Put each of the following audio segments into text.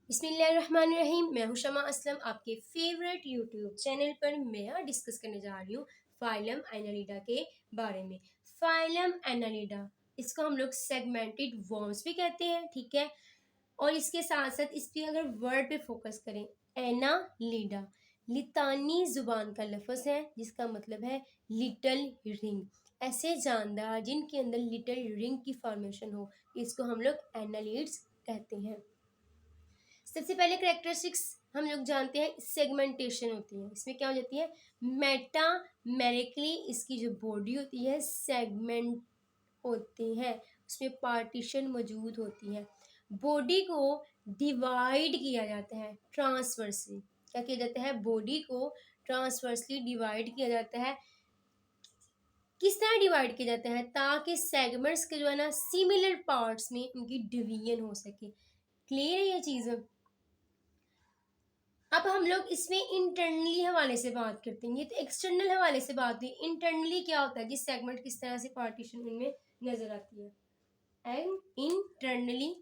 बिस्मिल्लाहिर्रहमानिर्रहीम। मैं हूं शमा असलम, आपके फेवरेट यूट्यूब चैनल पर मैं यहाँ डिस्कस करने जा रही हूँ फाइलम एनालिडा के बारे में। फाइलम एनालिडा, इसको हम लोग सेगमेंटेड वर्म्स भी कहते हैं, ठीक है। और इसके साथ साथ इस पर अगर वर्ड पे फोकस करें, एनालिडा लितानी जुबान का लफ्ज़ है जिसका मतलब है लिटल रिंग। ऐसे जानदार जिनके अंदर लिटल रिंग की फॉर्मेशन हो, इसको हम लोग एनालिड्स कहते हैं। सबसे पहले करेक्टरिस्टिक्स हम लोग जानते हैं, सेगमेंटेशन होती है। इसमें क्या हो जाती है, मेटामेरिकली इसकी जो बॉडी होती है सेगमेंट होती है, उसमें पार्टीशन मौजूद होती है। बॉडी को डिवाइड किया जाता है ट्रांसवर्सली। क्या किया जाता है, बॉडी को ट्रांसवर्सली डिवाइड किया जाता है। किस तरह डिवाइड किया जाता है, ताकि सेगमेंट्स के जो है ना सिमिलर पार्ट्स में उनकी डिवीजन हो सके। क्लियर है ये चीज़। अब हम लोग इसमें इंटरनली हवाले से बात करते हैं। ये तो एक्सटर्नल हवाले से बात हुई। इंटरनली क्या होता है, जिस सेगमेंट किस तरह से पार्टीशन उनमें नजर आती है। एंड इंटरनली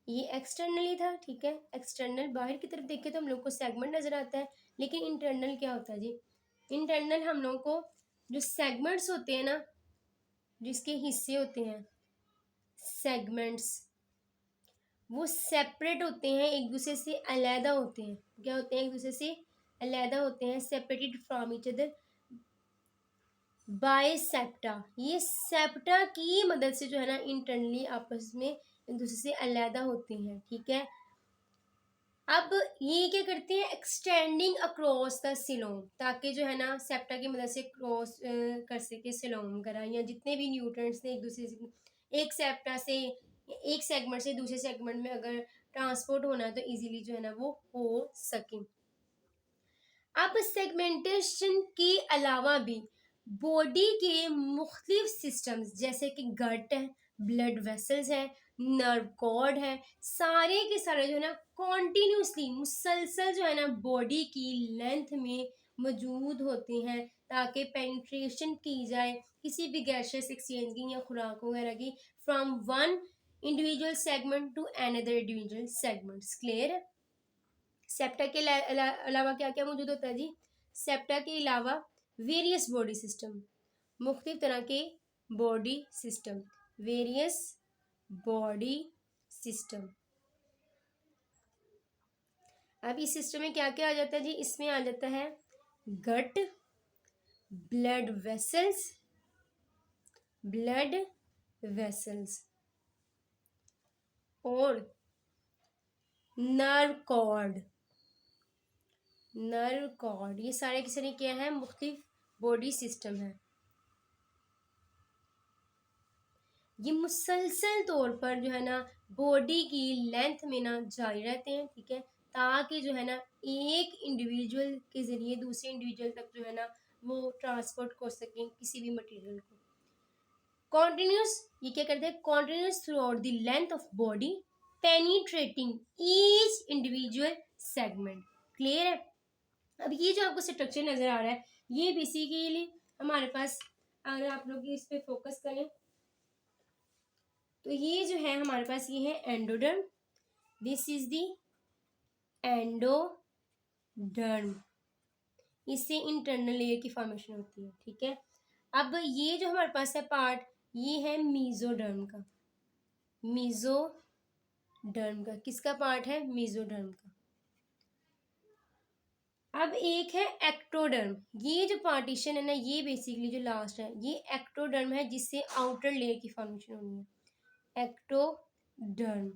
ये एक्सटर्नली था, ठीक है। एक्सटर्नल बाहर की तरफ देखे तो हम लोग को सेगमेंट नजर आता है, लेकिन इंटरनल क्या होता है जी, इंटरनल हम लोग को जो सेगमेंट्स होते हैं ना, जिसके हिस्से होते हैं सेगमेंट्स, वो सेपरेट होते हैं, एक दूसरे से अलहदा होते हैं। क्या होते हैं, एक दूसरे से अलहदा होते हैं, separated from each other by septa. ये सेप्टा की मदद से जो है ना इंटरनली आपस में एक दूसरे से अलहदा होते हैं, ठीक है। अब ये क्या करते हैं, एक्सटेंडिंग अक्रॉस द सिलोम, ताकि जो है ना सेप्टा की मदद से क्रॉस कर सके सिलोम वगैरह, या जितने भी न्यूट्रंट्स ने एक दूसरे से, एक सेप्टा से एक सेगमेंट से दूसरे सेगमेंट में अगर ट्रांसपोर्ट होना है तो इजीली जो है ना वो हो सके। अब सेगमेंटेशन के अलावा भी बॉडी के मुख्तलिफ सिस्टम्स जैसे कि गट है, ब्लड वेसल्स है, नर्व कॉर्ड है, सारे के सारे जो है ना कॉन्टिन्यूसली मुसलसल जो है ना बॉडी की लेंथ में मौजूद होते हैं, ताकि पेनिट्रेशन की जाए किसी भी गैशियस एक्सचेंज की या खुराक वगैरह की, from one individual segment to another individual segments. Clear है। सेप्टा के अलावा क्या क्या मौजूद होता है जी, सेप्टा के अलावा वेरियस बॉडी सिस्टम, मुख्तलिफ तरह के body system, various body system. अब इस सिस्टम में क्या क्या आ जाता है जी, इसमें आ जाता है गट, ब्लड वेसल्स और नर्व कॉर्ड, ये सारे के सारे क्या है, मुख्तलिफ बॉडी सिस्टम है। ये मुसलसल तौर पर जो है ना बॉडी की लेंथ में ना जारी रहते हैं, ठीक है, ताकि जो है ना एक इंडिविजुअल के ज़रिए दूसरे इंडिविजुअल तक जो है ना वो ट्रांसपोर्ट कर सकें किसी भी मटेरियल को। कॉन्टिन्यूस, ये क्या करते हैं, continuous through out the length of body penetrating each individual segment. Clear है। अब ये जो आपको स्ट्रक्चर नजर आ रहा है, ये बेसिकली हमारे पास, अगर आप लोग इस पे फोकस करें तो ये जो है हमारे पास ये है endoderm, this is the endoderm, इससे इंटरनल लेयर की फॉर्मेशन होती है, ठीक है। अब ये जो हमारे पास है पार्ट, ये है मीजोडर्म का, किसका पार्ट है, मीजोडर्म का। अब एक है एक्टोडर्म, ये जो पार्टीशन है ना, ये बेसिकली जो लास्ट है ये एक्टोडर्म है, जिससे आउटर लेयर की फॉर्मेशन होनी है, एक्टोडर्म।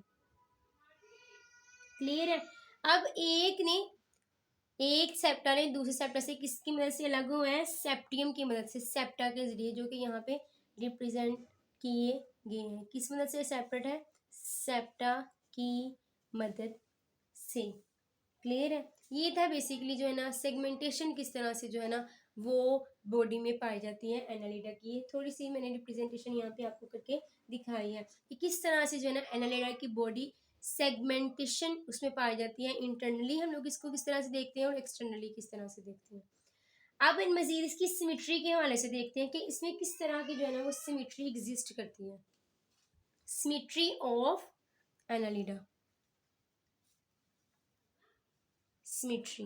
क्लियर है। अब एक सेप्टा ने दूसरे सेप्टा से किसकी मदद से अलग हुआ है, सेप्टियम की मदद से, सेप्टा के जरिए, जो कि यहाँ पे रिप्रेजेंट किए गए हैं। किस मदद से सेपरेट है, सेप्टा की मदद से। क्लियर है। ये था बेसिकली जो है ना सेगमेंटेशन किस तरह से जो है ना वो बॉडी में पाई जाती है एनालिडा की। थोड़ी सी मैंने रिप्रेजेंटेशन यहाँ पे आपको करके दिखाई है कि किस तरह से जो है ना एनालिडा की बॉडी सेगमेंटेशन उसमें पाई जाती है। इंटरनली हम लोग इसको किस तरह से देखते हैं और एक्सटर्नली किस तरह से देखते हैं। अब इन मजीद इसकी सिमेट्री के हवाले से देखते हैं कि इसमें किस तरह की जो है ना वो सिमेट्री एग्जिस्ट करती है। सिमेट्री ऑफ एनालिडा, सिमेट्री,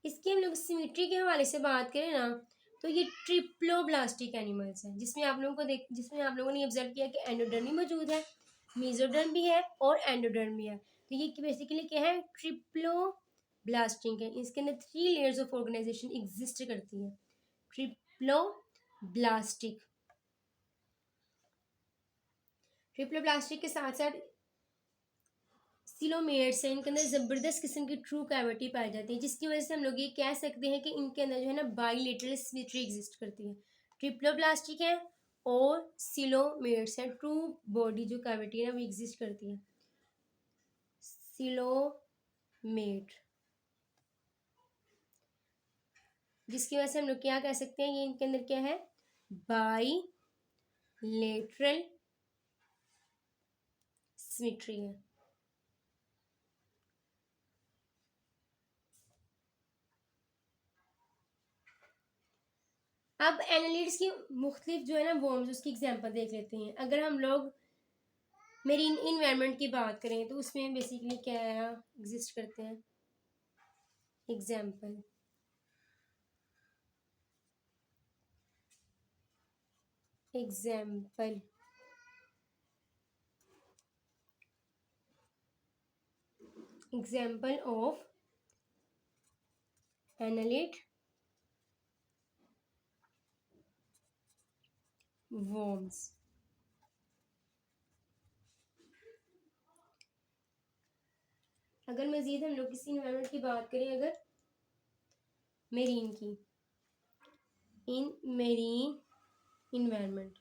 इसकी हम लोग सिमेट्री के हवाले से बात करें ना तो ये ट्रिप्लोब्लास्टिक एनिमल्स हैं, जिसमें आप लोगों ने ऑब्जर्व किया कि एंडोडर्म भी मौजूद है, मेसोडर्म भी है और एंडोडर्म भी है। तो ये बेसिकली क्या है, ट्रिप्लोब्लास्टिक है। इसके अंदर 3 लेयर्स ऑफ ऑर्गेनाइजेशन एग्जिस्ट करती है। ट्रिप्लोब्लास्टिक, ट्रिप्लोब्लास्टिक के साथ साथ सिलोमेट्स हैं, इनके अंदर ज़बरदस्त किस्म की ट्रू कैविटी पाई जाती है, जिसकी वजह से हम लोग ये कह सकते हैं कि इनके अंदर जो है ना बाइलेटरल सिमेट्री एग्जिस्ट करती है। ट्रिप्लोब्लास्टिक है और सिलोमेट्स हैं, ट्रू बॉडी जो कैविटी है वो एग्जिस्ट करती है। सिलोमेट, जिसकी वजह से हम लोग क्या कह सकते हैं, ये इनके अंदर क्या है, बाइलेटरल सिमेट्री है। अब एनालिड्स की मुख्तलिफ जो है ना वर्म्स, उसकी एग्जांपल देख लेते हैं। अगर हम लोग मेरीन इन्वायरमेंट की बात करें तो उसमें बेसिकली क्या एग्जिस्ट करते हैं। Example, example example of annelid worms. अगर मजीद हम लोग किसी इन्वायरमेंट की बात करें, अगर मेरीन की, इन मेरीन इन्वायरमेंट,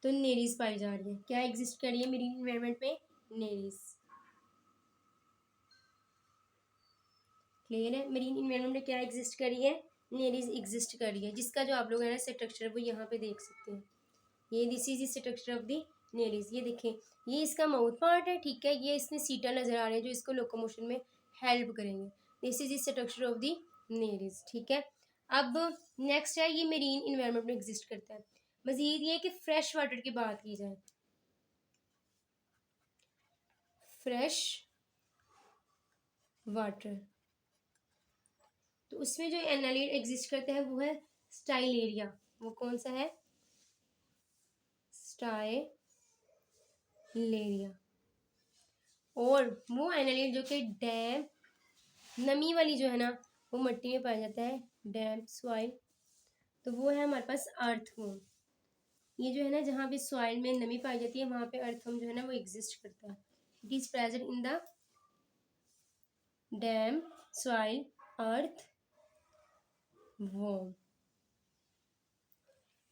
तो नेरीज पाई जा रही है। क्या एग्जिस्ट कर रही है मेरीन इन्वायरमेंट में, नेरीज। क्लियर है, मेरीन इन्वायरमेंट में क्या एग्जिस्ट कर रही है, नेरीज एग्जिस्ट कर रही है, जिसका जो आप लोग है ना स्ट्रक्चर वो यहाँ पे देख सकते हैं। ये this is the structure of the Nereis. ये देखें, ये इसका माउथ पार्ट है, ठीक है, ये इसमें सीटा नजर आ रहे हैं जो इसको लोकोमोशन में हेल्प करेंगे। This is the structure of the Nereis, ठीक है। अब नेक्स्ट है, ये मेरीन इन्वायरमेंट में एग्जिस्ट करता है। मजीद ये कि फ्रेश वाटर की बात की जाए, फ्रेश वाटर, तो उसमें जो एनालिड एग्जिस्ट करता है वो है स्टाइलेरिया। वो कौन सा है, स्टाइलेरिया। और वो एनालिड जो कि डैम, नमी वाली जो है ना वो मिट्टी में पाया जाता है, डैम सॉइल, तो वो है हमारे पास अर्थवर्म। ये जो है ना जहाँ पे सॉइल में नमी पाई जाती है वहाँ पे अर्थवर्म जो है ना वो एग्जिस्ट करता है। It is present in the dam soil earth worm.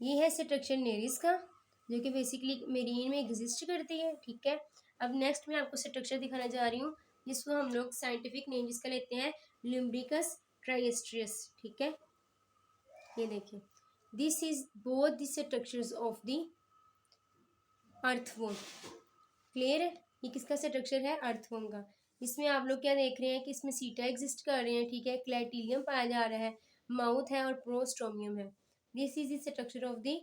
ये है स्ट्रक्चर नेरिस का, जो कि बेसिकली मेरीन में एग्जिस्ट करती है, ठीक है। अब नेक्स्ट मैं आपको स्ट्रक्चर दिखाना जा रही हूँ, जिसको हम लोग साइंटिफिक नेम जिसका लेते हैं लुम्ब्रिकस ट्राइस्ट्रियस, ठीक है। ये देखिए, this is both the structures of the earthworm. Clear है, ये किसका स्ट्रक्चर है, अर्थवर्म का। इसमें आप लोग क्या देख रहे हैं कि इसमें सीटा एग्जिस्ट कर रहे हैं, ठीक है, क्लैटिलियम पाया जा रहा है, माउथ है और प्रोस्टोमियम है। This is the structure of the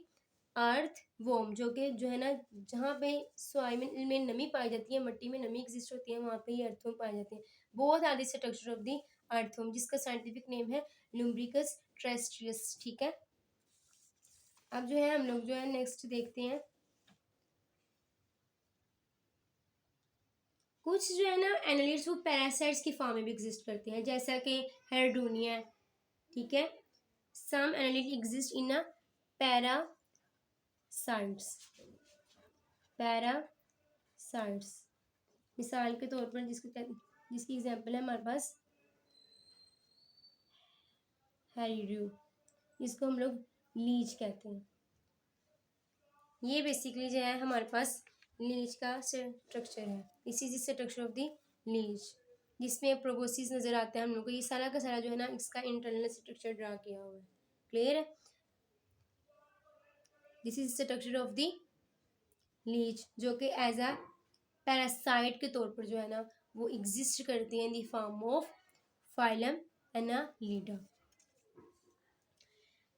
earth worm, जो कि जो है ना जहाँ पे सॉइल में नमी पाई जाती है, मिट्टी में नमी एग्जिस्ट होती है, वहाँ पे ही अर्थवर्म पाए जाते हैं। बहुत आदि स्ट्रक्चर ऑफ द अर्थवर्म, जिसका साइंटिफिक नेम है लुम्ब्रिकस ट्राइस्ट्रियस, ठीक है। अब जो है हम लोग जो है नेक्स्ट देखते हैं, कुछ जो है ना एनालिड्स वो पैरासाइट्स की फॉर्म में भी एग्जिस्ट करते हैं, जैसा कि हेरडूनिया, ठीक है। Some annelid exist in a parasites, parasites. मिसाल के तौर पर जिसकी एग्जांपल है हमारे पास हेरिड्यू, जिसको हम लोग लीच कहते हैं। ये बेसिकली जो है हमारे पास लीच का स्ट्रक्चर है। इसी is structure of the leech, जिसमें प्रोबोसिस नजर आता है हम लोग को। ये सारा का सारा जो है ना इसका इंटरनल स्ट्रक्चर ड्रा किया हुआ है, क्लियर है। This is structure of the leech, जो कि एज अ पैरासाइट के तौर पर जो है ना वो एग्जिस्ट करती है in the form of phylum Annelida.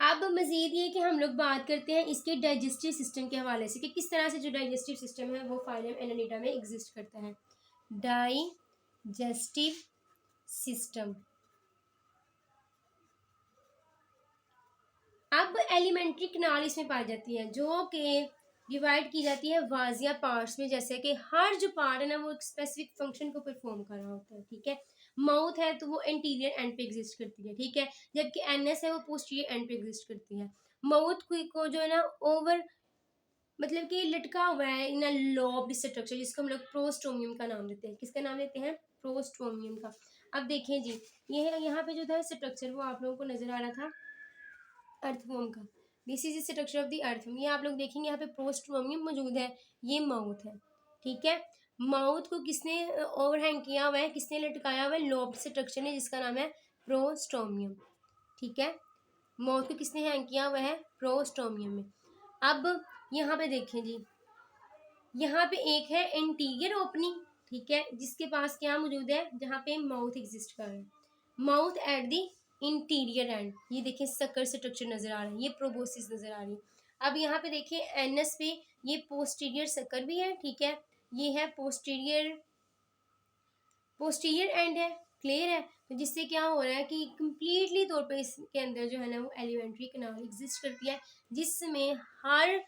अब मजीद ये कि हम लोग बात करते हैं इसके डाइजेस्टिव सिस्टम के हवाले से कि किस तरह से जो डाइजेस्टिव सिस्टम है वो फाइलम एनालिडा में एग्जिस्ट करता है। Digestive system. अब एलिमेंट्री कनाल इसमें पाई जाती है जो कि डिवाइड की जाती है वाजिया पार्ट्स में, जैसे कि हर जो पार्ट है ना वो एक स्पेसिफिक फंक्शन को परफॉर्म कर रहा होता है। ठीक है, माउथ है तो वो एंटीरियर एंड पे एग्जिस्ट करती है। ठीक है, जबकि एनएस है वो पोस्टीरियर एंड पे एग्जिस्ट करती है। माउथ को जो है ना ओवर मतलब कि लटका हुआ है इन लॉब्ड स्ट्रक्चर, जिसको हम लोग प्रोस्टोमियम का नाम देते हैं। किसका नाम देते हैं? प्रोस्टोमियम का। अब देखें जी, ये है यहाँ पे जो था स्ट्रक्चर वो आप लोगों को नजर आ रहा था अर्थवॉर्म का। This is structure of the earthworm. ये आप लोग देखेंगे यहाँ पे प्रोस्टोमियम मौजूद है, ये माउथ है। ठीक है, माउथ को किसने ओवरहैंग किया हुआ है, किसने लटकाया हुआ है? लॉब्ड स्ट्रक्चर ने, जिसका नाम है प्रोस्टोमियम। ठीक है, माउथ को किसने हैंग किया हुआ है? प्रोस्टोमियम में। अब यहाँ पे देखें जी, यहाँ पे एक है एंटीरियर ओपनिंग। ठीक है, जिसके पास क्या मौजूद है? जहाँ पे माउथ एग्जिस्ट कर रहा है, mouth at the interior and. ये देखें सक्कर स्ट्रक्चर नजर आ रहा है, ये प्रोबोसिस नजर आ रही है। अब यहाँ पे देखिए एनएस पे ये पोस्टीरियर सक्कर भी है। ठीक है, ये है पोस्टीरियर एंड है। क्लियर है? तो जिससे क्या हो रहा है कि कंप्लीटली तौर पे इसके अंदर जो है ना वो एलिमेंट्री कनाल एग्जिस्ट करती है, जिसमें हर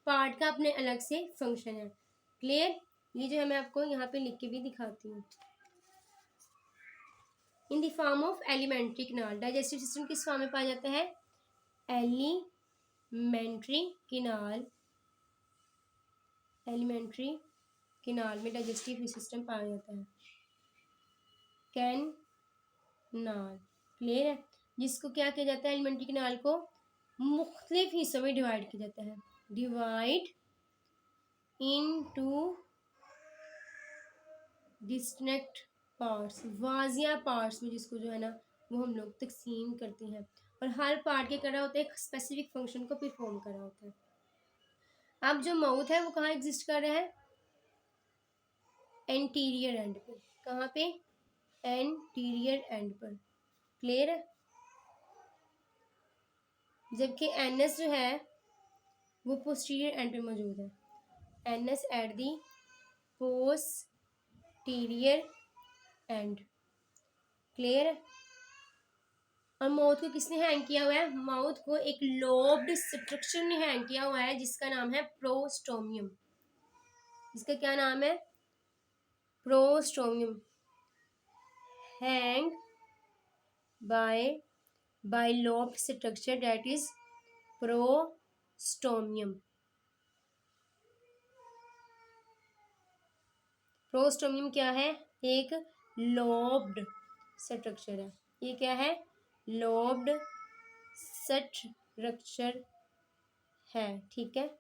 पार्ट का अपने अलग से फंक्शन है। क्लियर? ये जो है मैं आपको यहाँ पे लिख के भी दिखाती हूँ। In the form of elementary kanal. Digestive system किस फॉर्म में पाया जाता है? एलिमेंट्री कनाल। एलिमेंट्री कनाल में डाइजेस्टिव सिस्टम पाया जाता है। कैनाल। क्लियर है? जिसको क्या किया जाता है? एलिमेंट्री कनाल को मुख्तलिफ हिस्सों में डिवाइड किया जाता है। डिवाइड इनटू डिस्टिंक्ट पार्ट्स, वाजिया पार्ट्स में, जिसको जो है ना वो हम लोग तकसीम करते हैं, और हर पार्ट के कर रहा होता है एक स्पेसिफिक फंक्शन को परफॉर्म कर रहा होता है। अब जो माउथ है वो कहाँ एग्जिस्ट कर रहा है? एंटीरियर एंड पे। कहाँ पे? एंटीरियर एंड पर। क्लियर है? जबकि एनएस जो है वो पोस्टीरियर एंड पे मौजूद है। NS at the posterior and. Clear है? और माउथ को किसने हैंग किया हुआ है? माउथ को एक लोब्ड स्ट्रक्चर ने हैंग किया हुआ है, जिसका नाम है प्रोस्टोमियम। इसका क्या नाम है? Prostomium. Hang bye lobed structure that is prostomium. Prostomium क्या है? एक लोब्ड स्ट्रक्चर है। ये क्या है? लोब्ड स्ट्रक्चर है। ठीक है,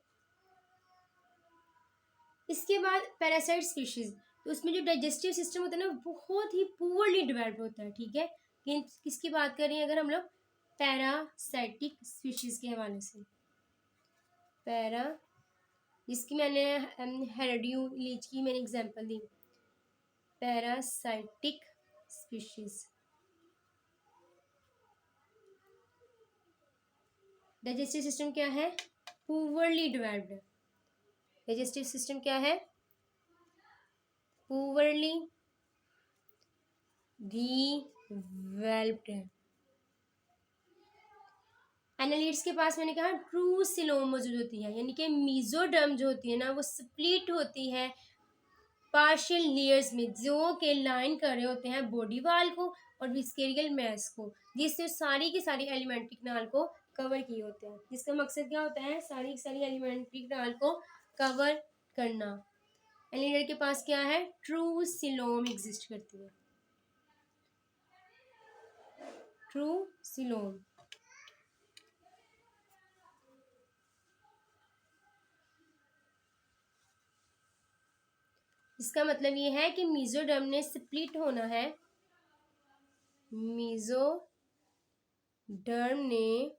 इसके बाद पैरासाइट स्पीशीज। तो उसमें जो डाइजेस्टिव सिस्टम होता है ना बहुत ही पुअरली डेवलप होता है। ठीक है, किसकी बात कर रहे हैं अगर हम लोग? पैरासाइटिक स्पीशीज के हवाले से। पैरा, जिसकी मैंने हेरेडियो लीच की मैंने एग्जांपल दी। Parasitic species. डाइजेस्टिव सिस्टम क्या है? Poorly developed. डाइजेस्टिव सिस्टम क्या है? पुअरली डेवलप्ड है। एनालिड्स के पास मैंने कहा ट्रू सिलोम मौजूद होती है, यानी कि मीजोडर्म जो होती है ना वो स्प्लिट होती है पार्शियल लेयर्स में, जो के लाइन कर रहे होते हैं बॉडी वाल को और विस्केरियल मैस को, जिससे सारी की सारी एलिमेंट्री कनाल को कवर किए होते हैं। जिसका मकसद क्या होता है? सारी की सारी एलिमेंट्री कनाल को कवर करना। एलिमेंट के पास क्या है? ट्रू सिलोम एग्जिस्ट करती है। True coelom. इसका मतलब ये है कि मीजोडर्म ने स्प्लिट होना है। मीजोडर्म ने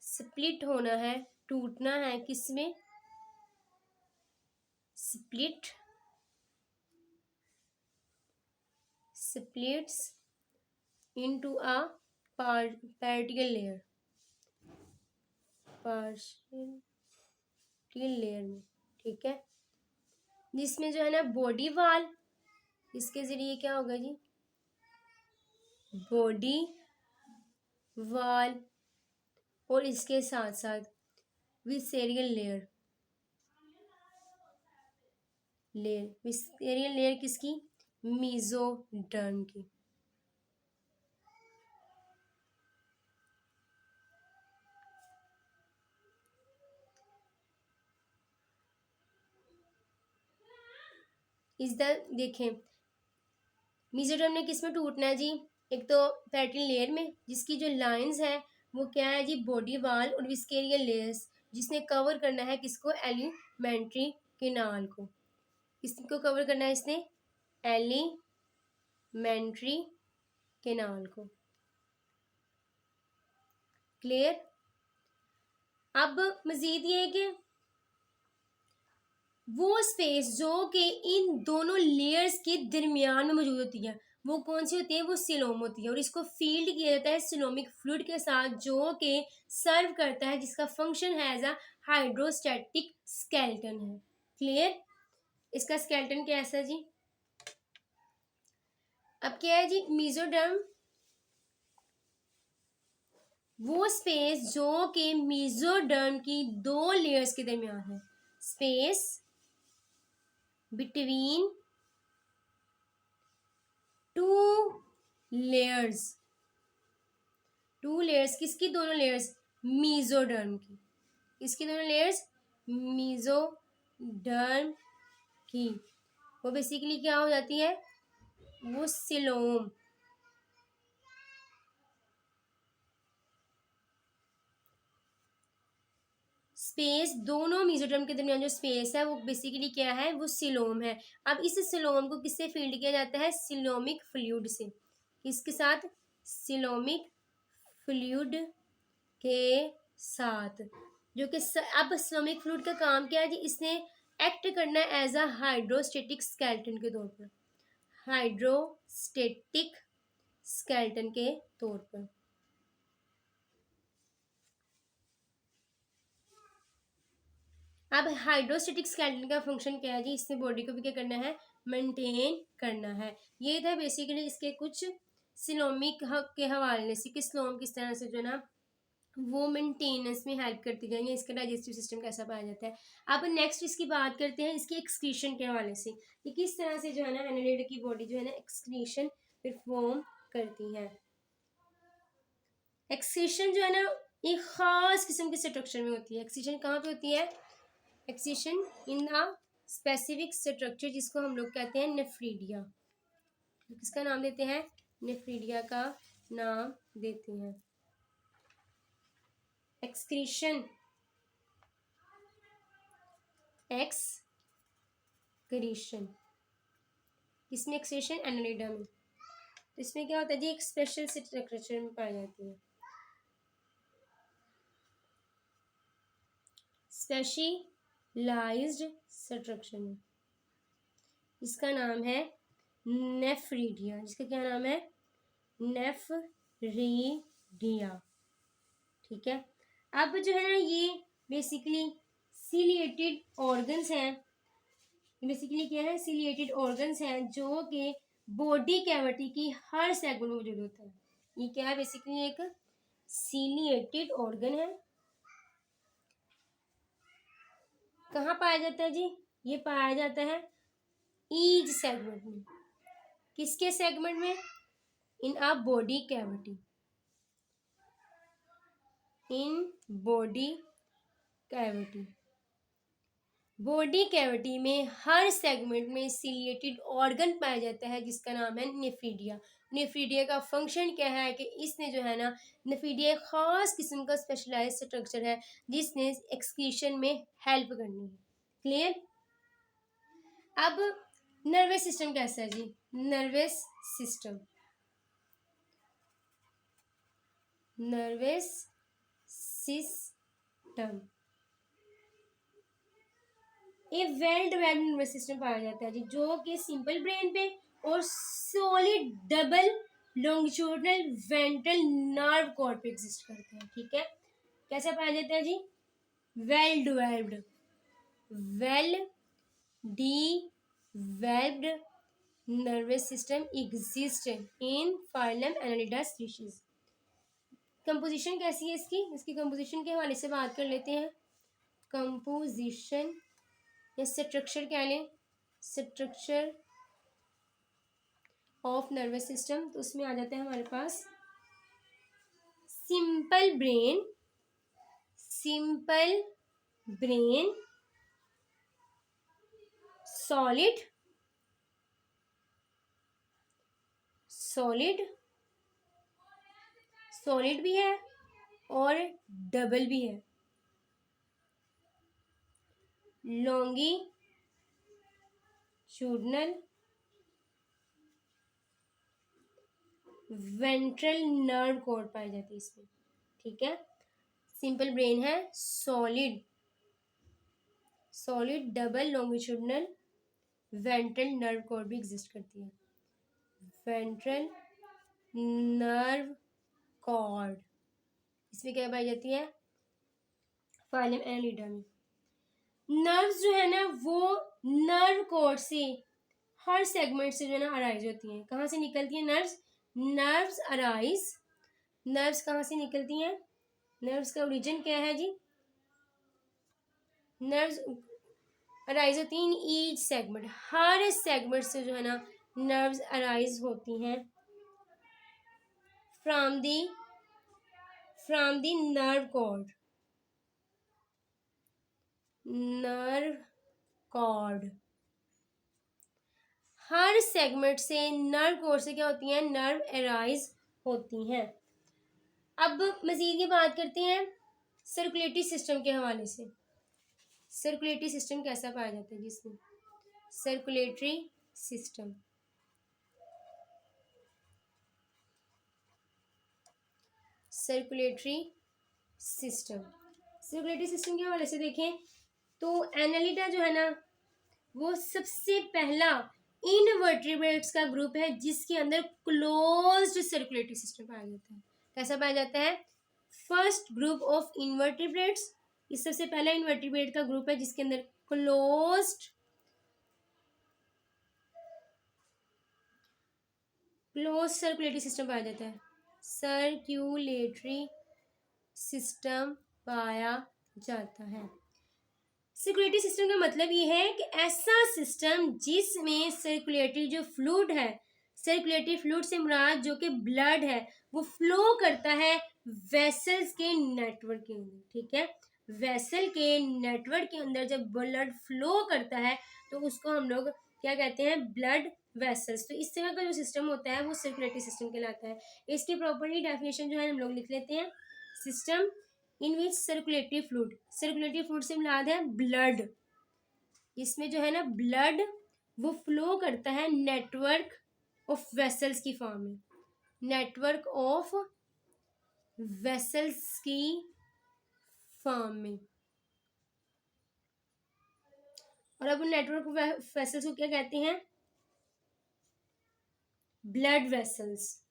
स्प्लिट होना है, टूटना है। किसमें? Splits into a particle layer, particle layer में, ठीक है, जिसमें जो है ना बॉडी वाल, इसके जरिए क्या होगा जी, बॉडी वाल, और इसके साथ साथ विसेरियल लेयर, विसेरियल लेयर किसकी, मीजोडर्म की। इस द देखें, मीजोडर्म ने किस में टूटना है जी, एक तो पैटिल लेयर में, जिसकी जो लाइंस है वो क्या है जी, बॉडी वाल और विस्केरियल लेयर्स, जिसने कवर करना है किसको, एलिमेंट्री केनाल को, किसको कवर करना है इसने, एलिमेंट्री केनाल को। क्लियर। अब मजीद ये है कि वो स्पेस जो कि इन दोनों लेयर्स के दरमियान में मौजूद होती है वो कौन सी होती है, वो सिलोम होती है, और इसको फील्ड किया जाता है सिलोमिक फ्लूइड के साथ, जो कि सर्व करता है, जिसका फंक्शन है एज अ हाइड्रोस्टैटिक स्केलेटन है। क्लियर। इसका स्केलेटन कैसा है जी, अब क्या है जी, मीजोडर्म वो स्पेस जो कि मीजोडर्म की दो लेयर्स के दरमियान है, स्पेस बिटवीन टू लेयर्स, किसकी, दोनों लेयर्स मीजोडर्म की, किसकी दोनों लेयर्स, मीजोडर्म की, वो बेसिकली क्या हो जाती है, वो सिलोम, स्पेस दोनों मीजोडर्म के दरमियान जो स्पेस है वो बेसिकली क्या है, वो सिलोम है। अब इस सिलोम को किससे फील्ड किया जाता है, सिलोमिक फ्लूइड से, किसके साथ, सिलोमिक फ्लूइड के साथ, जो कि अब सिलोमिक फ्लूइड का काम क्या है जी, इसने एक्ट करना है एज अ हाइड्रोस्टेटिक स्केलेटन के तौर पर, हाइड्रोस्टेटिक स्केलेटन के तौर पर। अब हाइड्रोस्टेटिक स्केलेटन का फंक्शन क्या है जी, इसने बॉडी को भी क्या करना है, मेंटेन करना है। ये था बेसिकली इसके कुछ सिलोमिक के हवाले से कि सिलोम किस तरह से जो ना वो मेंटेनेंस में हेल्प करती जाएंगे, इसका डाइजेस्टिव सिस्टम कैसा पाया जाता है। अब नेक्स्ट इसकी बात करते हैं इसके एक्सक्रीशन के हवाले से कि किस तरह से जो है ना एनालिड की बॉडी जो है ना एक्सक्रीशन परफॉर्म करती है। एक्सक्रीशन जो है ना एक खास किस्म के स्ट्रक्चर में होती है। एक्सक्रीशन कहाँ पे होती है, excretion in a specific structure जिसको हम लोग कहते हैं नेफ्रीडिया। किसका नाम देते हैं, नेफ्रीडिया का नाम देते हैं। एक्सक्रीशन, एक्सक्रीशन किसमें, एक्सक्रीशन एनालिडा में। इसमें क्या होता है जी, एक स्पेशल स्ट्रक्चर में पाई जाती है, स्पेशलाइज्ड स्ट्रक्चर में, इसका नाम है नेफ्रीडिया, जिसका क्या नाम है, नेफ्रीडिया। ठीक है। अब जो है ना ये बेसिकली सिलिएटेड ऑर्गन्स हैं, बेसिकली क्या है, सिलिएटेड ऑर्गन्स हैं जो कि बॉडी कैविटी की हर सेगमेंट में मौजूद होता है। ये क्या है, बेसिकली एक सिलिएटेड ऑर्गन है। कहाँ पाया जाता है जी, ये पाया जाता है ईच सेगमेंट में, किसके सेगमेंट में, in a body cavity, in body cavity, body cavity में हर सेगमेंट में सिलिएटेड ऑर्गन पाया जाता है जिसका नाम है नेफ्रीडिया। नेफ्रीडिया का फंक्शन क्या है कि इसने जो है ना, नेफ्रीडिया एक खास किस्म का स्पेशलाइज्ड स्ट्रक्चर है जिसने एक्सक्रीशन में हेल्प करनी है। क्लियर। अब नर्वस सिस्टम कैसा है जी, नर्वस सिस्टम, नर्वस सिस्टम एक वेल डेवलप्ड नर्वस सिस्टम पाया जाता है जी, जो कि सिंपल ब्रेन पे और solid double longitudinal ventral nerve cord पे एग्जिस्ट करते हैं, ठीक है। कैसे पाया जाता है जी? Well developed, well developed nervous system exist in phylum Annelida species. Composition कैसी है इसकी? इसकी कंपोजिशन के हवाले से बात कर लेते हैं। कंपोजिशन या स्ट्रक्चर क्या लें? स्ट्रक्चर ऑफ नर्वस सिस्टम, तो उसमें आ जाता है हमारे पास simple brain, simple brain, solid, solid, solid भी है और डबल भी है, लॉन्गिट्यूडनल वेंट्रल नर्व कॉर्ड पाई जाती है इसमें, ठीक है। सिंपल ब्रेन है, solid, solid, double, longitudinal ventral nerve cord भी एग्जिस्ट करती है। वेंट्रल नर्व कॉर्ड इसमें क्या पाई जाती है? फाइलम एनालिडा में। नर्व्स जो है ना वो नर्व कॉर्ड से हर सेगमेंट से जो है ना अराइज होती हैं। कहाँ से निकलती हैं नर्व्स? नर्व्स अराइज, नर्व्स कहाँ से निकलती हैं? नर्व्स का ओरिजिन क्या है जी? नर्व्स अराइज होती हैं इन ईच सेगमेंट, हर सेगमेंट से जो है ना नर्व्स अराइज होती हैं from the nerve cord, nerve cord. हर सेगमेंट से नर्व कॉर्ड से क्या होती हैं? नर्व अराइज होती हैं। अब मजीद की बात करते हैं सर्कुलेटरी सिस्टम के हवाले से। सर्कुलेटरी सिस्टम कैसा पाया जाता है जिसमें? Circulatory system, circulatory system, circulatory system के हवाले से देखें तो एनालिडा जो है ना वो सबसे पहला इनवर्टिब्रेट्स का ग्रुप है जिसके अंदर क्लोज्ड सर्कुलेटरी सिस्टम पाया जाता है। कैसा पाया जाता है? फर्स्ट ग्रुप ऑफ इनवर्टिब्रेट्स, इस सबसे पहला इनवर्टिब्रेट का ग्रुप है जिसके अंदर क्लोज्ड सर्कुलेटरी सिस्टम पाया जाता है। सर्कुलेटरी सिस्टम पाया जाता है। सर्कुलेटरी सिस्टम का मतलब ये है कि ऐसा सिस्टम जिसमें सर्कुलेटरी जो फ्लूइड है, सर्कुलेटरी फ्लूइड से मुराद जो कि ब्लड है, वो फ्लो करता है वेसल्स के नेटवर्क के अंदर, ठीक है। वेसल के नेटवर्क के अंदर जब ब्लड फ्लो करता है तो उसको हम लोग क्या कहते हैं? Blood vessels. तो इस तरह का जो सिस्टम होता है वो सर्कुलेटरी सिस्टम कहलाता है। इसकी प्रॉपर्टी डेफिनेशन जो है हम लोग लिख लेते हैं। System in which circulatory fluid, circulatory fluid से मुराद है ब्लड, इसमें जो है ना ब्लड वो फ्लो करता है नेटवर्क ऑफ वेसल्स की फॉर्म में, नेटवर्क ऑफ वेसल्स की फॉर्म में। और अब नेटवर्क वेसल्स को क्या कहते हैं? Blood vessels.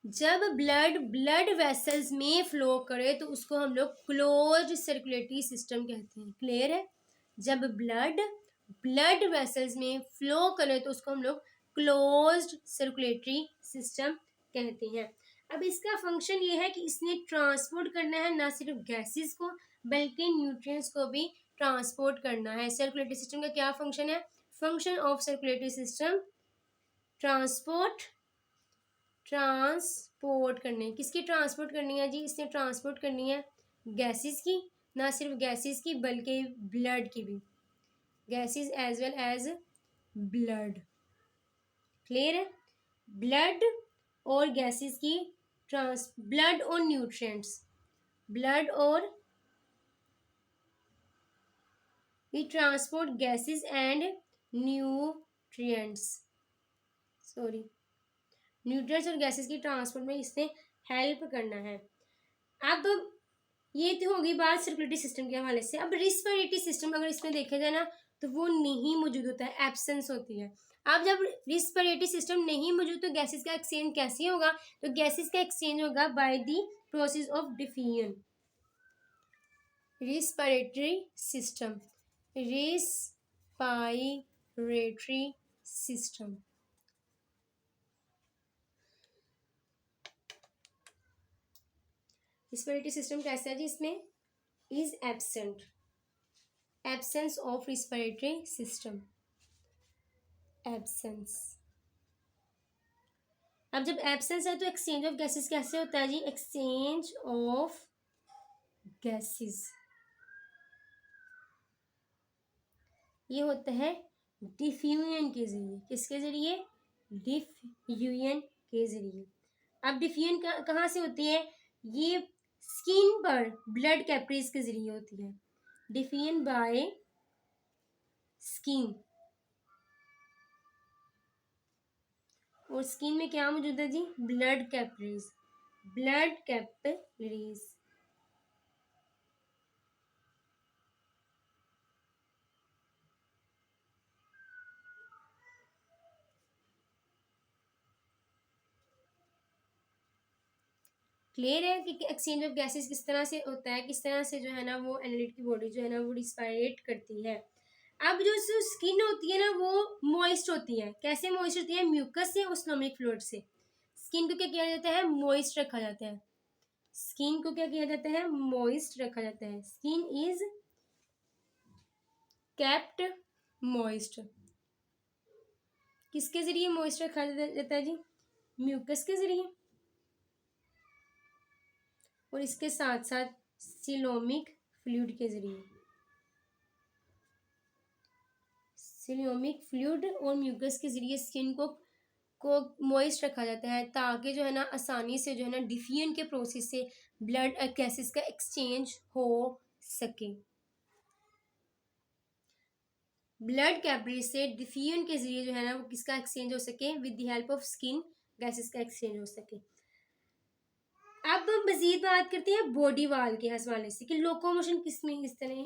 जब ब्लड वेसल्स में फ्लो करे तो उसको हम लोग क्लोज्ड सर्कुलेटरी सिस्टम कहते हैं। क्लियर है? जब ब्लड वेसल्स में फ्लो करे तो उसको हम लोग क्लोज्ड सर्कुलेटरी सिस्टम कहते हैं। अब इसका फंक्शन ये है कि इसने ट्रांसपोर्ट करना है ना सिर्फ गैसेस को बल्कि न्यूट्रिएंट्स को भी ट्रांसपोर्ट करना है। सर्कुलेटरी सिस्टम का क्या फंक्शन है? Function of circulatory system transport करने। किसकी ट्रांसपोर्ट करनी है जी? इसने ट्रांसपोर्ट करनी है गैसेस की, ना सिर्फ गैसेस की बल्कि ब्लड की भी, gases as well as blood. Clear है? ब्लड और गैसेस की ब्लड और न्यूट्रिएंट्स, ब्लड और we transport gases and nutrients, sorry nutrients और गैसेस की ट्रांसपोर्ट में इसने हेल्प करना है। अब ये तो होगी बात सर्कुलेटरी सिस्टम के हवाले से। अब रिस्पिरेटरी सिस्टम अगर इसमें देखा जाए ना तो वो नहीं मौजूद होता है, एब्सेंस होती है। अब जब रिस्पिरेटरी सिस्टम नहीं मौजूद तो गैसेस का एक्सचेंज कैसे होगा? तो गैसेस का एक्सचेंज होगा by the process of diffusion. Respiratory system, respiratory system. Respiratory system कैसा है जी? इसमें is absent, absence of respiratory system, absence. अब जब एब्सेंस है तो एक्सचेंज ऑफ गैसेस कैसे होता है जी? एक्सचेंज ऑफ गैसेस ये होता है डिफ्यूजन के जरिए। किसके जरिए? डिफ्यूजन के जरिए। अब डिफ्यूजन कहाँ से होती है? ये स्किन पर ब्लड कैपिलरीज के जरिए होती है। Diffusion by skin. और स्किन में क्या मौजूद है जी? Blood capillaries, blood capillaries. Clear है कि एक्सचेंज ऑफ गैसेस किस तरह से होता है, किस तरह से जो है ना वो एनालिट की बॉडी जो है ना वो रिस्पायरेट करती है। अब जो स्किन होती है ना वो मॉइस्ट होती है। कैसे मॉइस्ट होती है? म्यूकस से, ओस्मोटिक फ्लूइड से। स्किन को क्या किया जाता है? मॉइस्ट रखा जाता है। स्किन को क्या किया जाता है? मॉइस्ट रखा जाता है। Skin is kept moist. किसके जरिए मॉइस्ट रखा जाता है जी? म्यूकस के जरिए। और इसके साथ साथ सिलोमिक फ्लूइड के जरिए। सिलोमिक फ्लूइड और म्यूकस के जरिए स्किन को मॉइस्ट रखा जाता है ताकि जो है ना आसानी से जो है ना डिफ्यूजन के प्रोसेस से ब्लड गैसेस का एक्सचेंज हो सके। ब्लड कैपिलरी से डिफ्यूजन के जरिए जो है ना वो किसका एक्सचेंज हो सके? With the help of skin gases का एक्सचेंज हो सके। अब हम मजीद बात करते हैं बॉडी वाल के हवाले से कि लोकोमोशन किस तरह